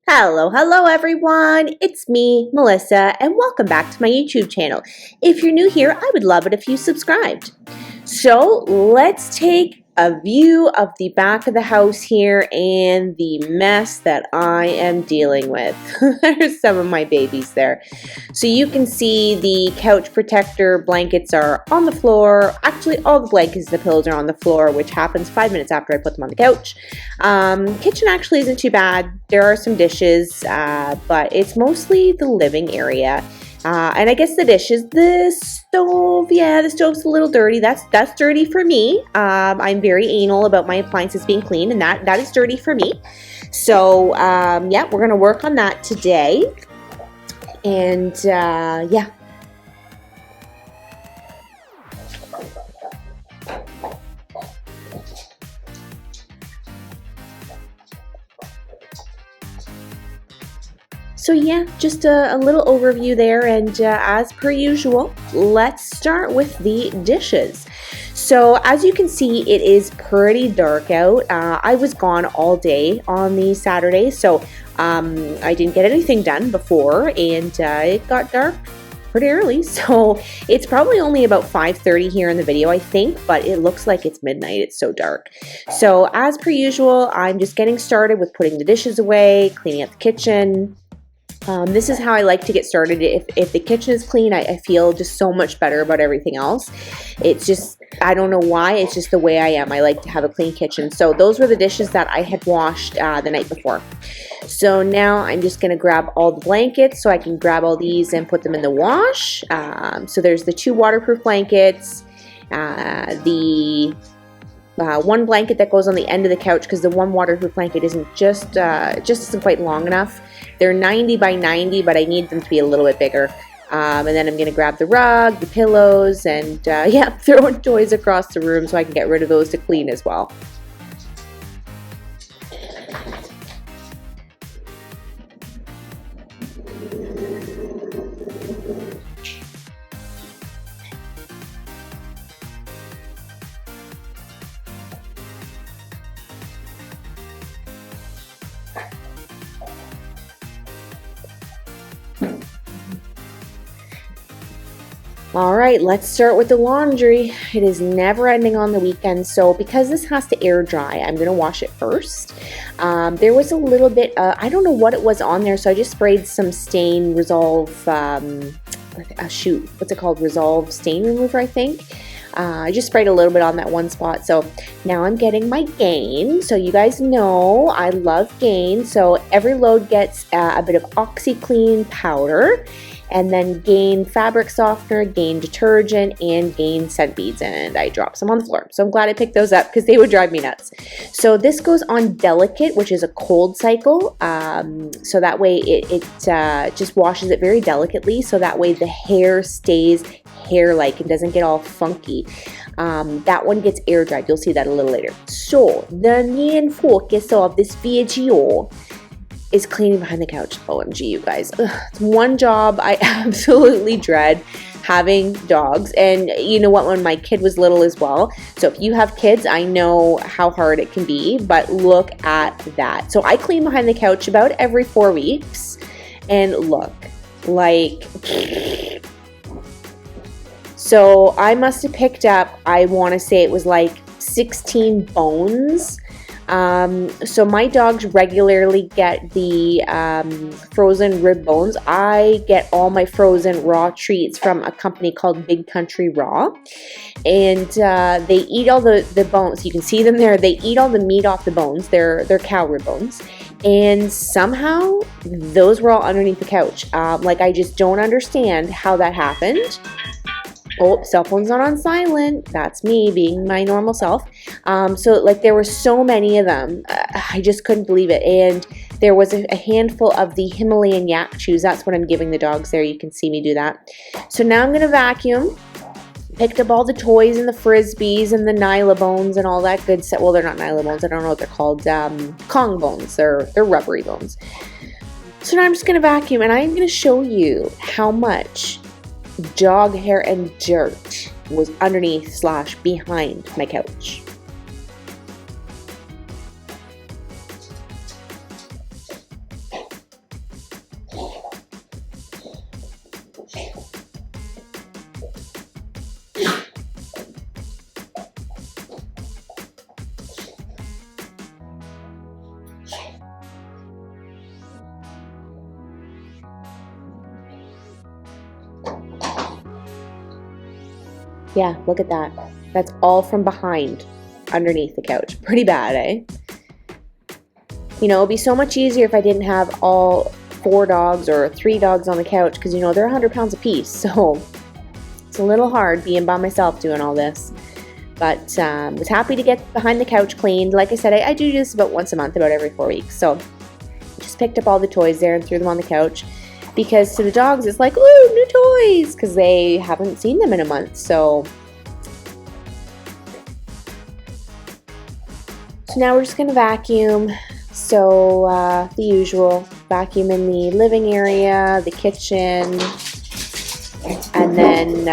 Hello everyone. It's me, Melissa, and welcome back to my YouTube channel. If you're new here, I would love it if you subscribed. So let's take a view of the back of the house here and the mess that I am dealing with. There's some of my babies there. So you can see the couch protector blankets are on the floor. Actually, all the blankets and the pillows are on the floor, which happens 5 minutes after I put them on the couch. Kitchen actually isn't too bad. There are some dishes, but it's mostly the living area. And I guess the dishes, the stove, yeah, the stove's a little dirty. That's dirty for me. I'm very anal about my appliances being clean, and that is dirty for me. So, yeah, we're gonna work on that today. And, yeah. So yeah, just a little overview there, and as per usual, let's start with the dishes. So as you can see, it is pretty dark out. I was gone all day on the Saturday, so I didn't get anything done before, and it got dark pretty early, so it's probably only about 5:30 here in the video, I think, but it looks like it's midnight. It's so dark. So as per usual, I'm just getting started with putting the dishes away, cleaning up the kitchen. This is how I like to get started. If the kitchen is clean, I feel just so much better about everything else. It's just, I don't know why, it's just the way I am. I like to have a clean kitchen. So those were the dishes that I had washed the night before. So now I'm just going to grab all the blankets so I can grab all these and put them in the wash. So there's the 2 waterproof blankets, the one blanket that goes on the end of the couch, because the one waterproof blanket isn't just isn't quite long enough. They're 90 by 90, but I need them to be a little bit bigger. And then I'm going to grab the rug, the pillows, and yeah, throwing toys across the room so I can get rid of those to clean as well. All right, let's start with the laundry. It is never ending on the weekend, so because this has to air dry, I'm going to wash it first. There was a little bit, I don't know what it was on there, so I just sprayed some stain resolve, what's it called? Resolve stain remover, I think. I just sprayed a little bit on that one spot. So now I'm getting my Gain. So you guys know I love Gain. So every load gets a bit of OxyClean powder, and then Gain fabric softener, Gain detergent, and Gain scent beads, and I dropped some on the floor. So I'm glad I picked those up because they would drive me nuts. So this goes on Delicate, which is a cold cycle. So that way it just washes it very delicately, so that way the hair stays hair-like and doesn't get all funky. That one gets air dried. You'll see that a little later. So the main focus of this video is cleaning behind the couch. OMG, you guys. It's one job I absolutely dread, having dogs. And you know what, when my kid was little as well. So if you have kids, I know how hard it can be, but look at that. So I clean behind the couch about every 4 weeks, and look, like, so I must have picked up, I want to say it was like 16 bones. So my dogs regularly get the frozen rib bones. I get all my frozen raw treats from a company called Big Country Raw, and they eat all the bones. You can see them there. They eat all the meat off the bones. They're cow rib bones, and somehow those were all underneath the couch. Like, I just don't understand how that happened. Oh, cell phone's not on silent. That's me being my normal self. So like, there were so many of them. I just couldn't believe it. And there was a handful of the Himalayan yak chews. That's what I'm giving the dogs there. You can see me do that. So now I'm going to vacuum. Picked up all the toys and the frisbees and the Nyla bones and all that good stuff. Well, they're not Nyla bones. I don't know what they're called. Kong bones. They're rubbery bones. So now I'm just going to vacuum, and I'm going to show you how much dog hair and dirt was underneath / behind my couch. Yeah, look at that. That's all from behind, underneath the couch. Pretty bad, eh? You know, it'd be so much easier if I didn't have all 4 dogs or 3 dogs on the couch, because, you know, they're 100 pounds apiece. So it's a little hard being by myself doing all this. But was happy to get behind the couch cleaned. Like I said, I do this about once a month, about every 4 weeks. So just picked up all the toys there and threw them on the couch. Because to the dogs, it's like, ooh, new toys, because they haven't seen them in a month. So now we're just going to vacuum. So the usual, vacuum in the living area, the kitchen, and then,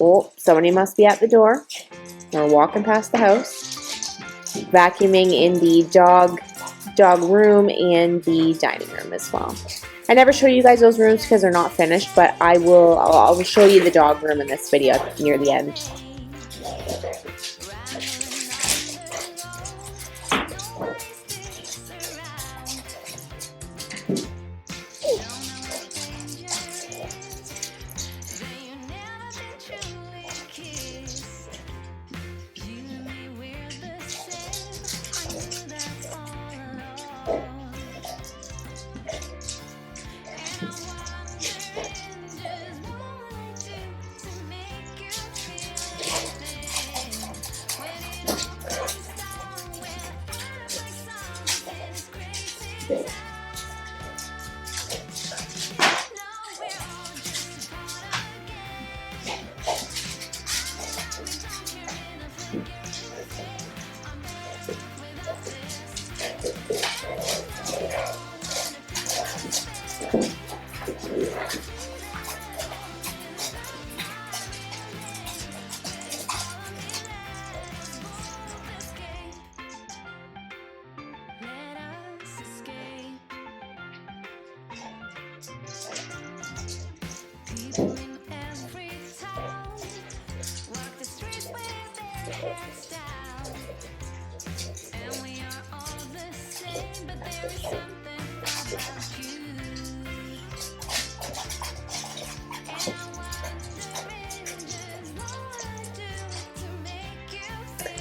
oh, somebody must be at the door. We're walking past the house. Vacuuming in the dog room and the dining room as well. I never show you guys those rooms because they're not finished, but I'll show you the dog room in this video near the end.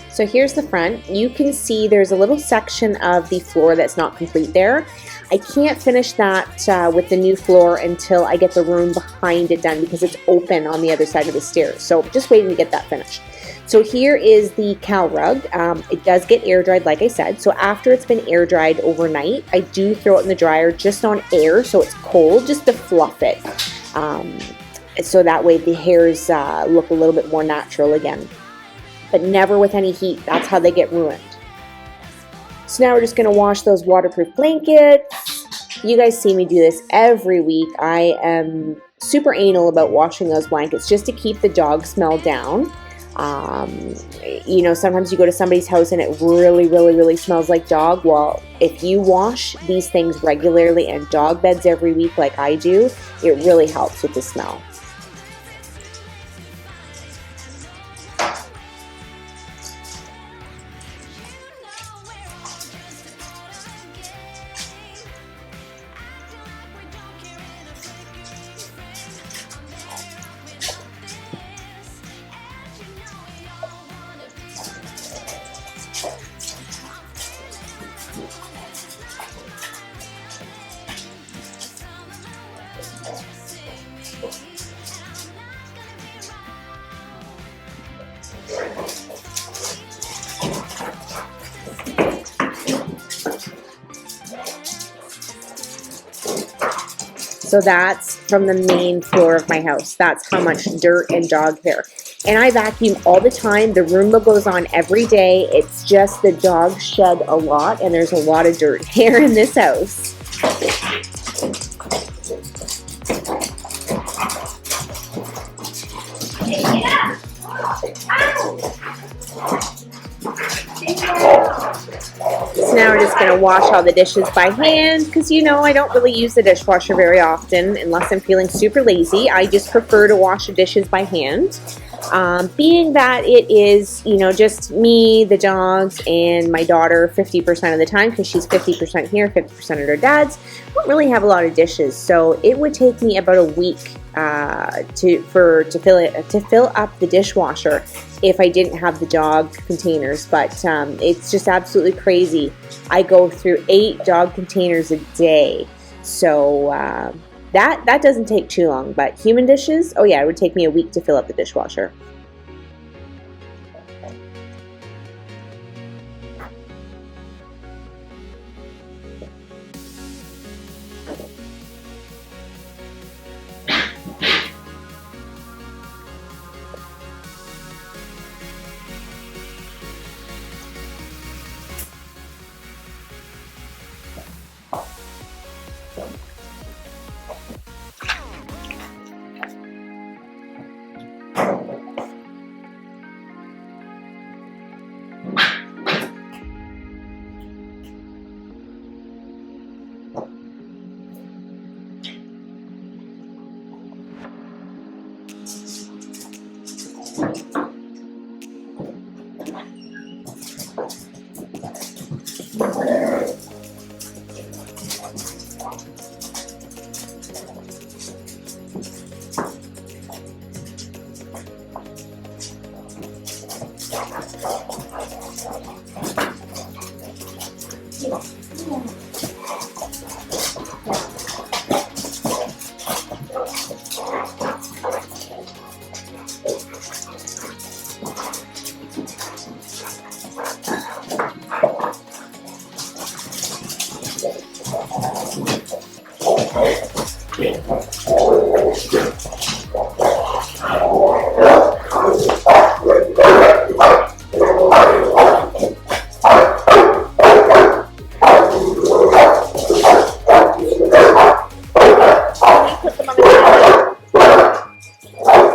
So here's the front. You can see there's a little section of the floor that's not complete there. I can't finish that with the new floor until I get the room behind it done because it's open on the other side of the stairs. So just waiting to get that finished. So here is the cow rug. It does get air dried, like I said. So after it's been air dried overnight, I do throw it in the dryer just on air so it's cold, just to fluff it. So that way the hairs look a little bit more natural again. But never with any heat. That's how they get ruined. So now we're just going to wash those waterproof blankets. You guys see me do this every week. I am super anal about washing those blankets just to keep the dog smell down. You know, sometimes you go to somebody's house and it really smells like dog. Well, if you wash these things regularly and dog beds every week like I do, it really helps with the smell. So that's from the main floor of my house. That's how much dirt and dog hair. And I vacuum all the time. The Roomba goes on every day. It's just the dogs shed a lot and there's a lot of dirt hair in this house. So now we're just going to wash all the dishes by hand because, you know, I don't really use the dishwasher very often unless I'm feeling super lazy. I just prefer to wash the dishes by hand. Being that it is, you know, just me, the dogs, and my daughter 50% of the time because she's 50% here, 50% at her dad's. I don't really have a lot of dishes, so it would take me about a week to fill up the dishwasher if I didn't have the dog containers. But it's just absolutely crazy. I go through 8 dog containers a day, so that doesn't take too long. But human dishes, oh yeah, it would take me a week to fill up the dishwasher.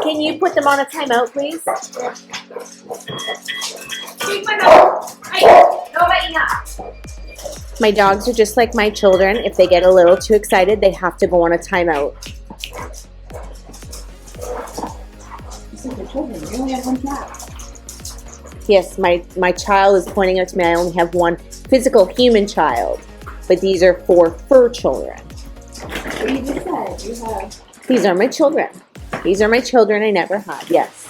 Can you put them on a timeout, please? My dogs are just like my children. If they get a little too excited, they have to go on a timeout. You only have one cat. Yes, my child is pointing out to me I only have one physical human child, but these are 4 fur children. What you just said, you have. These are my children. These are my children I never had, yes.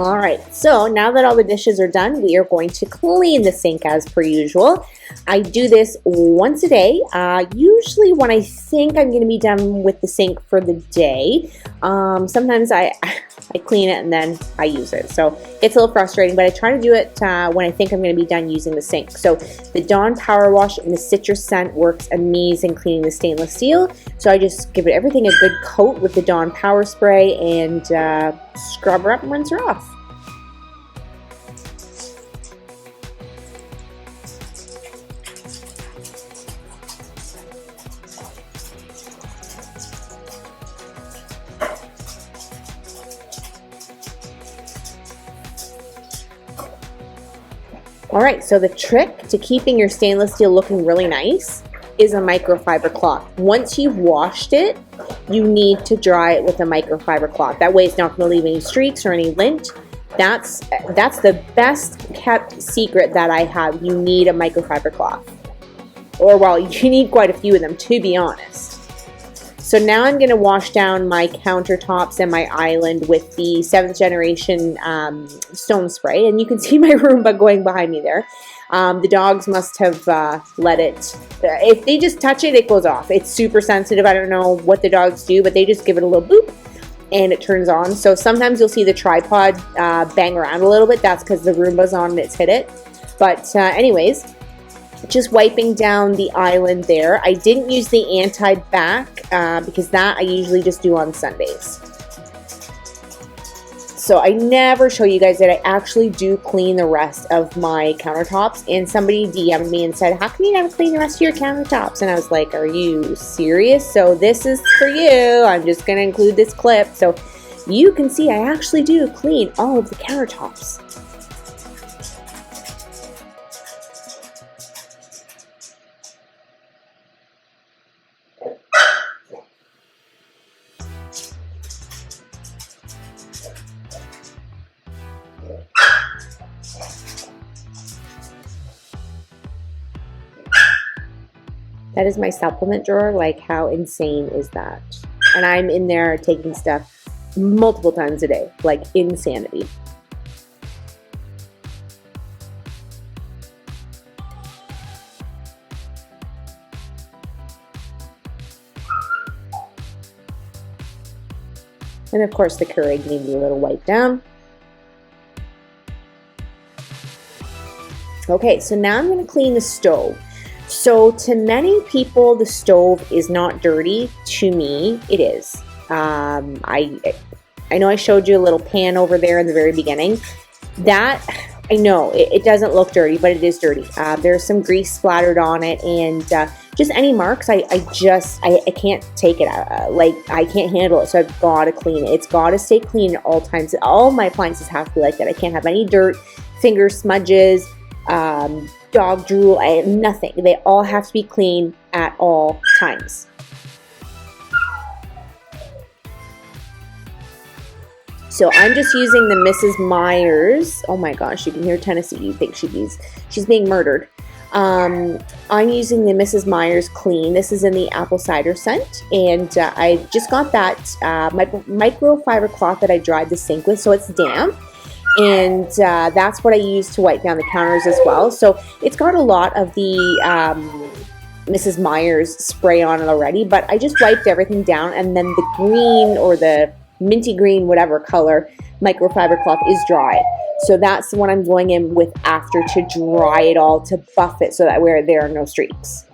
All right, so now that all the dishes are done, we are going to clean the sink as per usual. I do this once a day, usually when I think I'm going to be done with the sink for the day. Sometimes I clean it and then I use it, so it's a little frustrating, but I try to do it when I think I'm going to be done using the sink. So the Dawn Power Wash and the citrus scent works amazing cleaning the stainless steel, so I just give it everything a good coat with the Dawn Power Spray and scrub her up and rinse her off. Alright, so the trick to keeping your stainless steel looking really nice is a microfiber cloth. Once you've washed it, you need to dry it with a microfiber cloth. That way it's not going to leave any streaks or any lint. That's the best kept secret that I have. You need a microfiber cloth. Or, well, you need quite a few of them, to be honest. So now I'm going to wash down my countertops and my island with the 7th generation stone spray. And you can see my Roomba going behind me there. The dogs must have let it, if they just touch it, it goes off. It's super sensitive. I don't know what the dogs do, but they just give it a little boop and it turns on. So sometimes you'll see the tripod bang around a little bit. That's because the Roomba's on and it's hit it. But anyways, just wiping down the island there. I didn't use the anti-back because that I usually just do on Sundays. So I never show you guys that I actually do clean the rest of my countertops. And somebody DM'd me and said, how come you never clean the rest of your countertops? And I was like, are you serious? So this is for you. I'm just going to include this clip so you can see I actually do clean all of the countertops. That is my supplement drawer. Like, how insane is that? And I'm in there taking stuff multiple times a day. Like, insanity. And of course the Keurig needs a little wipe down. Okay, so now I'm going to clean the stove. So to many people, the stove is not dirty. To me, it is. I know I showed you a little pan over there in the very beginning. That, I know, it doesn't look dirty, but it is dirty. There's some grease splattered on it, and just any marks, I can't take it out. Like, I can't handle it, so I've got to clean it. It's got to stay clean at all times. All my appliances have to be like that. I can't have any dirt, finger smudges, dog drool, nothing. They all have to be clean at all times. So I'm just using the Mrs. Myers. Oh my gosh, you can hear Tennessee. You think she's being murdered. I'm using the Mrs. Myers Clean. This is in the apple cider scent, and I just got that microfiber cloth that I dried the sink with, so it's damp. And that's what I use to wipe down the counters as well. So it's got a lot of the Mrs. Myers spray on it already, but I just wiped everything down, and then the green or the minty green, whatever color, microfiber cloth is dry. So that's the one I'm going in with after to dry it all, to buff it so that there are no streaks.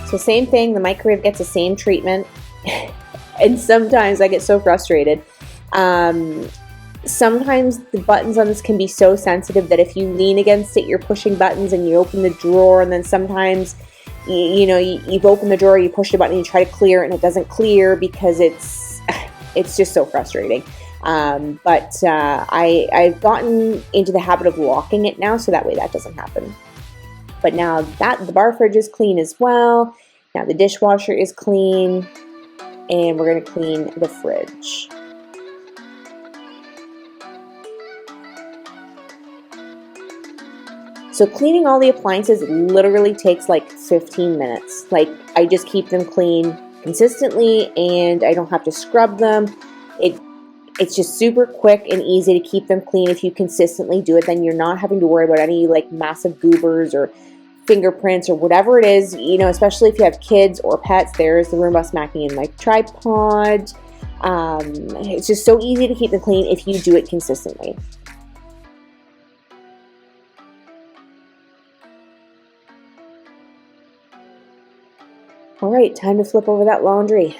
So same thing, the microwave gets the same treatment. And sometimes I get so frustrated. Sometimes the buttons on this can be so sensitive that if you lean against it, you're pushing buttons and you open the drawer, and then sometimes you've opened the drawer, you push the button and you try to clear it and it doesn't clear because it's just so frustrating. But I've gotten into the habit of locking it now, so that way that doesn't happen. But now that the bar fridge is clean as well, now the dishwasher is clean, and we're going to clean the fridge. So cleaning all the appliances literally takes like 15 minutes. Like, I just keep them clean consistently and I don't have to scrub them. It's just super quick and easy to keep them clean. If you consistently do it, then you're not having to worry about any like massive goobers or fingerprints or whatever it is, you know, especially if you have kids or pets. There's the Roomba smacking in my tripod. It's just so easy to keep them clean if you do it consistently. All right, time to flip over that laundry.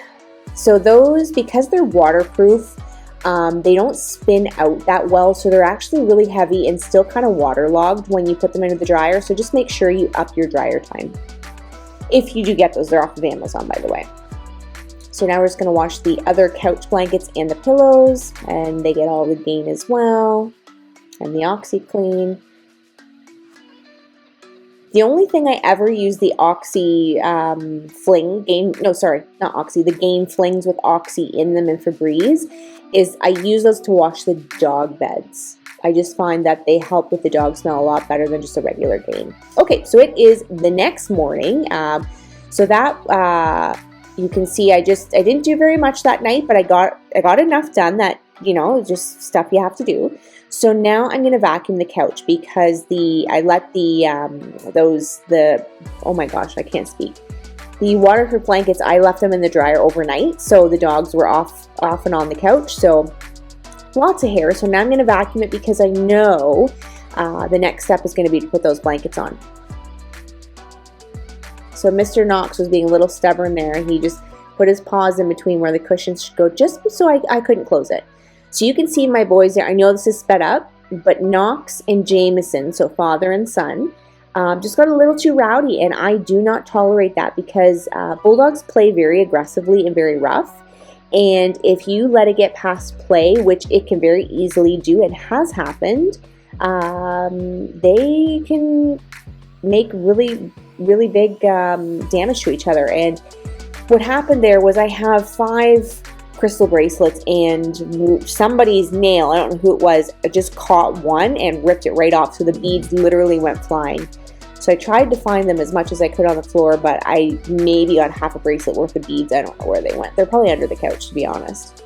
So those, because they're waterproof, they don't spin out that well, so they're actually really heavy and still kind of waterlogged when you put them into the dryer, so just make sure you up your dryer time. If you do get those, they're off of Amazon, by the way. So now we're just going to wash the other couch blankets and the pillows, and they get all the Gain as well, and the OxiClean. The only thing I ever use the Oxy fling, the Gain flings with Oxy in them and Febreze, is I use those to wash the dog beds. I just find that they help with the dog smell a lot better than just a regular Gain. Okay, so it is the next morning. So that you can see I didn't do very much that night, but I got enough done that, you know, just stuff you have to do. So now I'm going to vacuum the couch because I let oh my gosh, I can't speak. The waterproof blankets, I left them in the dryer overnight, so the dogs were off and on the couch, so lots of hair. So now I'm going to vacuum it because I know the next step is going to be to put those blankets on. So Mr. Knox was being a little stubborn there, and he just put his paws in between where the cushions should go just so I couldn't close it. So you can see my boys there. I know this is sped up, but Knox and Jameson, so father and son, just got a little too rowdy, and I do not tolerate that because bulldogs play very aggressively and very rough. And if you let it get past play, which it can very easily do, it has happened, they can make really, really big damage to each other. And what happened there was I have 5 crystal bracelets, and somebody's nail, I don't know who it was, just caught one and ripped it right off, so the beads literally went flying. So I tried to find them as much as I could on the floor, but I maybe got half a bracelet worth of beads. I don't know where they went. They're probably under the couch, to be honest.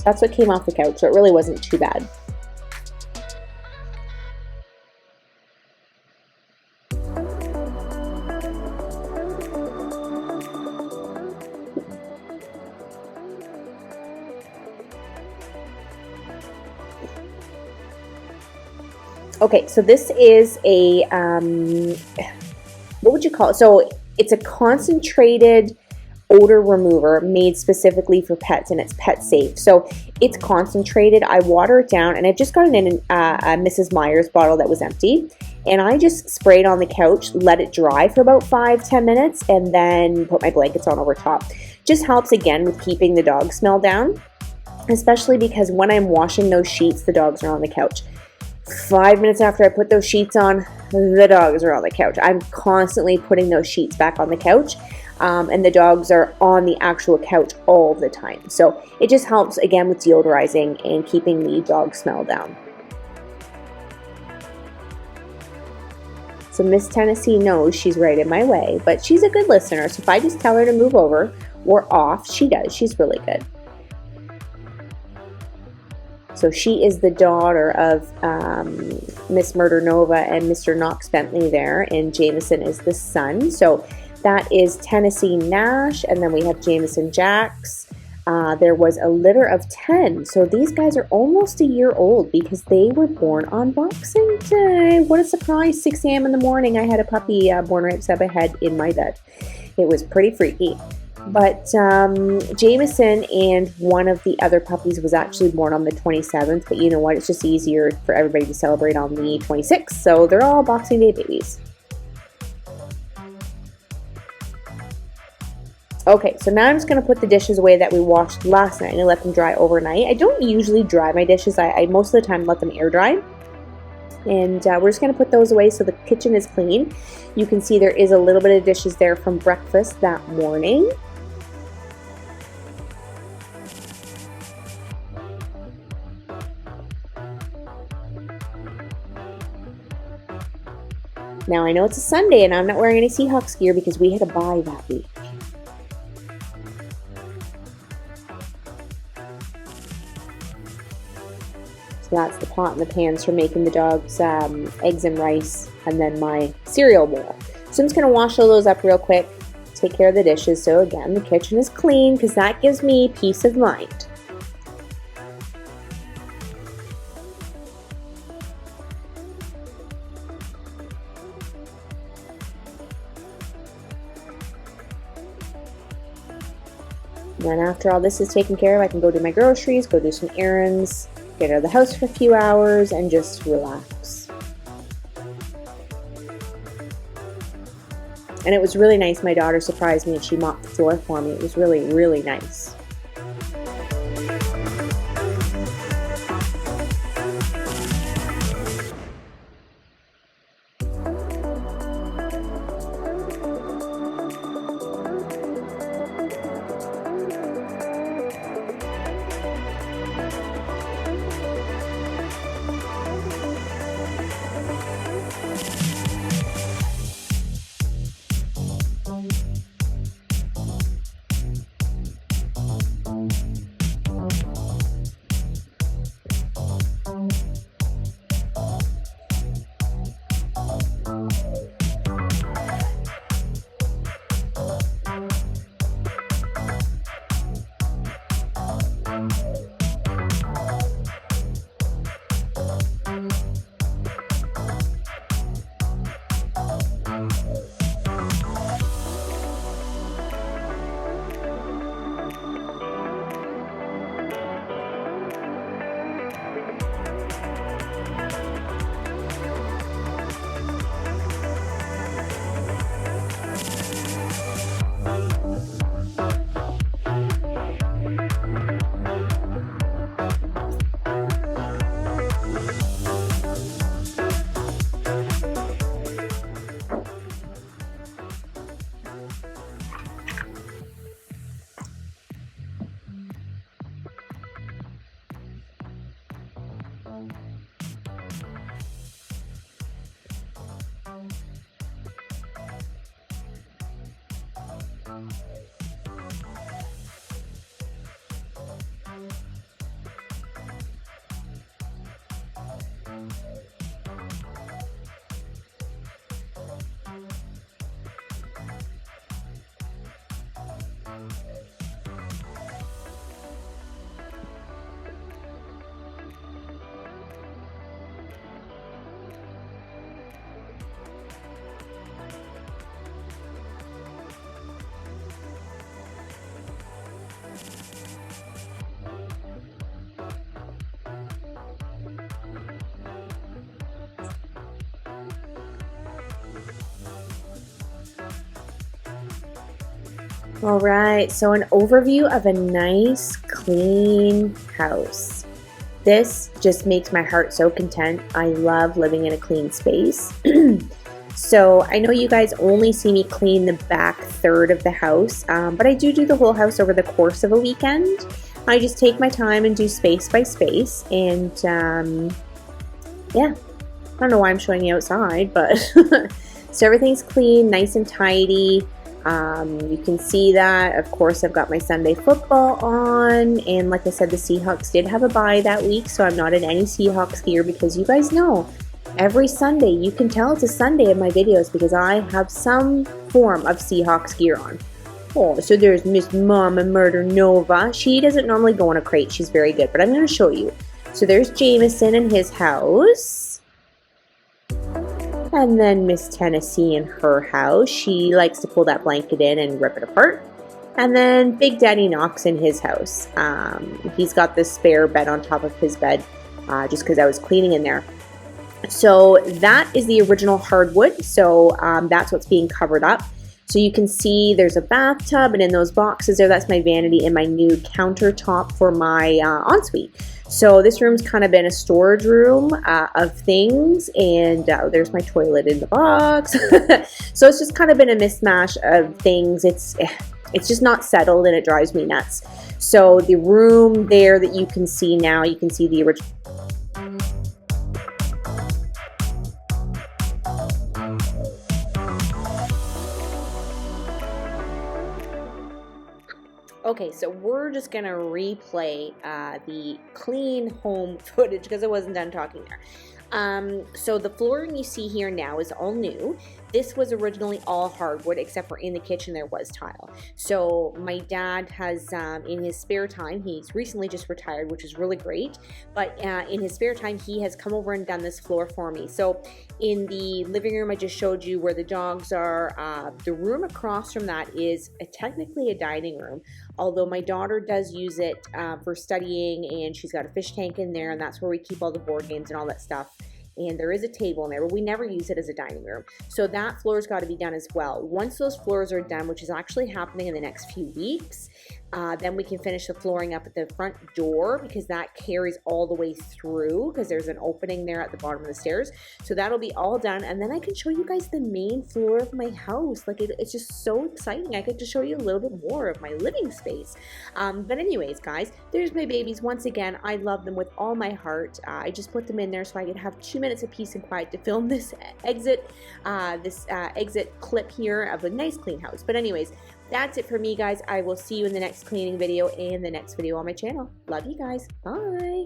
That's what came off the couch, so it really wasn't too bad. Okay, so this is a, what would you call it? So it's a concentrated odor remover made specifically for pets, and it's pet safe. So it's concentrated. I water it down, and I've just gotten in a Mrs. Meyer's bottle that was empty, and I just spray it on the couch, let it dry for about 5-10 minutes, and then put my blankets on over top. Just helps again with keeping the dog smell down, especially because when I'm washing those sheets, the dogs are on the couch. 5 minutes after I put those sheets on, the dogs are on the couch. I'm constantly putting those sheets back on the couch. And the dogs are on the actual couch all the time. So it just helps, again, with deodorizing and keeping the dog smell down. So Miss Tennessee knows she's right in my way, but she's a good listener. So if I just tell her to move over or off, she does. She's really good. So she is the daughter of Miss Murder Nova and Mr. Knox Bentley there, and Jameson is the son. So that is Tennessee Nash, and then we have Jameson Jax. There was a litter of 10, so these guys are almost a year old because they were born on Boxing Day. What a surprise, 6 a.m. in the morning, I had a puppy born right beside my head in my bed. It was pretty freaky. But Jameson and one of the other puppies was actually born on the 27th, but you know what, it's just easier for everybody to celebrate on the 26th, so they're all Boxing Day babies. Okay, so now I'm just going to put the dishes away that we washed last night and I let them dry overnight. I don't usually dry my dishes. I most of the time let them air dry. And we're just going to put those away so the kitchen is clean. You can see there is a little bit of dishes there from breakfast that morning. Now I know it's a Sunday and I'm not wearing any Seahawks gear because we had a bye that week. So that's the pot and the pans for making the dogs eggs and rice, and then my cereal bowl. So I'm just going to wash all those up real quick, take care of the dishes. So again, the kitchen is clean because that gives me peace of mind. And then after all this is taken care of, I can go do my groceries, go do some errands, get out of the house for a few hours, and just relax. And it was really nice. My daughter surprised me and she mopped the floor for me. It was really, really nice. All right, so an overview of a nice, clean house. This just makes my heart so content. I love living in a clean space. So I know you guys only see me clean the back third of the house, but I do the whole house over the course of a weekend. I just take my time and do space by space, and yeah, I don't know why I'm showing you outside, but so everything's clean, nice and tidy. You can see that, of course, I've got my Sunday football on, and like I said, the Seahawks did have a bye that week, so I'm not in any Seahawks gear because you guys know, every Sunday, you can tell it's a Sunday in my videos because I have some form of Seahawks gear on. Oh, so there's Miss Mama Murder Nova. She doesn't normally go in a crate, she's very good, but I'm going to show you. So there's Jameson in his house. And then Miss Tennessee in her house. She likes to pull that blanket in and rip it apart. And then Big Daddy Knox in his house. He's got this spare bed on top of his bed just because I was cleaning in there. So that is the original hardwood. So that's what's being covered up. So you can see there's a bathtub, and in those boxes there, that's my vanity and my new countertop for my ensuite. So this room's kind of been a storage room of things, and there's my toilet in the box. So it's just kind of been a mismatch of things. It's just not settled, and it drives me nuts. So the room there that you can see now, you can see the original. Okay, so we're just gonna replay the clean home footage because I wasn't done talking there. So the flooring you see here now is all new. This was originally all hardwood, except for in the kitchen there was tile. So my dad has, in his spare time, he's recently just retired, which is really great, but in his spare time he has come over and done this floor for me. So in the living room I just showed you where the dogs are, the room across from that is technically a dining room, although my daughter does use it for studying, and she's got a fish tank in there, and that's where we keep all the board games and all that stuff. And there is a table in there, but we never use it as a dining room. So that floor's got to be done as well. Once those floors are done, which is actually happening in the next few weeks, then we can finish the flooring up at the front door, because that carries all the way through, because there's an opening there at the bottom of the stairs. So that'll be all done, and then I can show you guys the main floor of my house. Like it's just so exciting. I get to show you a little bit more of my living space. But anyways, guys, there's my babies. Once again, I love them with all my heart. I just put them in there so I could have 2 minutes of peace and quiet to film this exit clip here of a nice clean house. But anyways, that's it for me, guys. I will see you in the next cleaning video and the next video on my channel. Love you guys. Bye.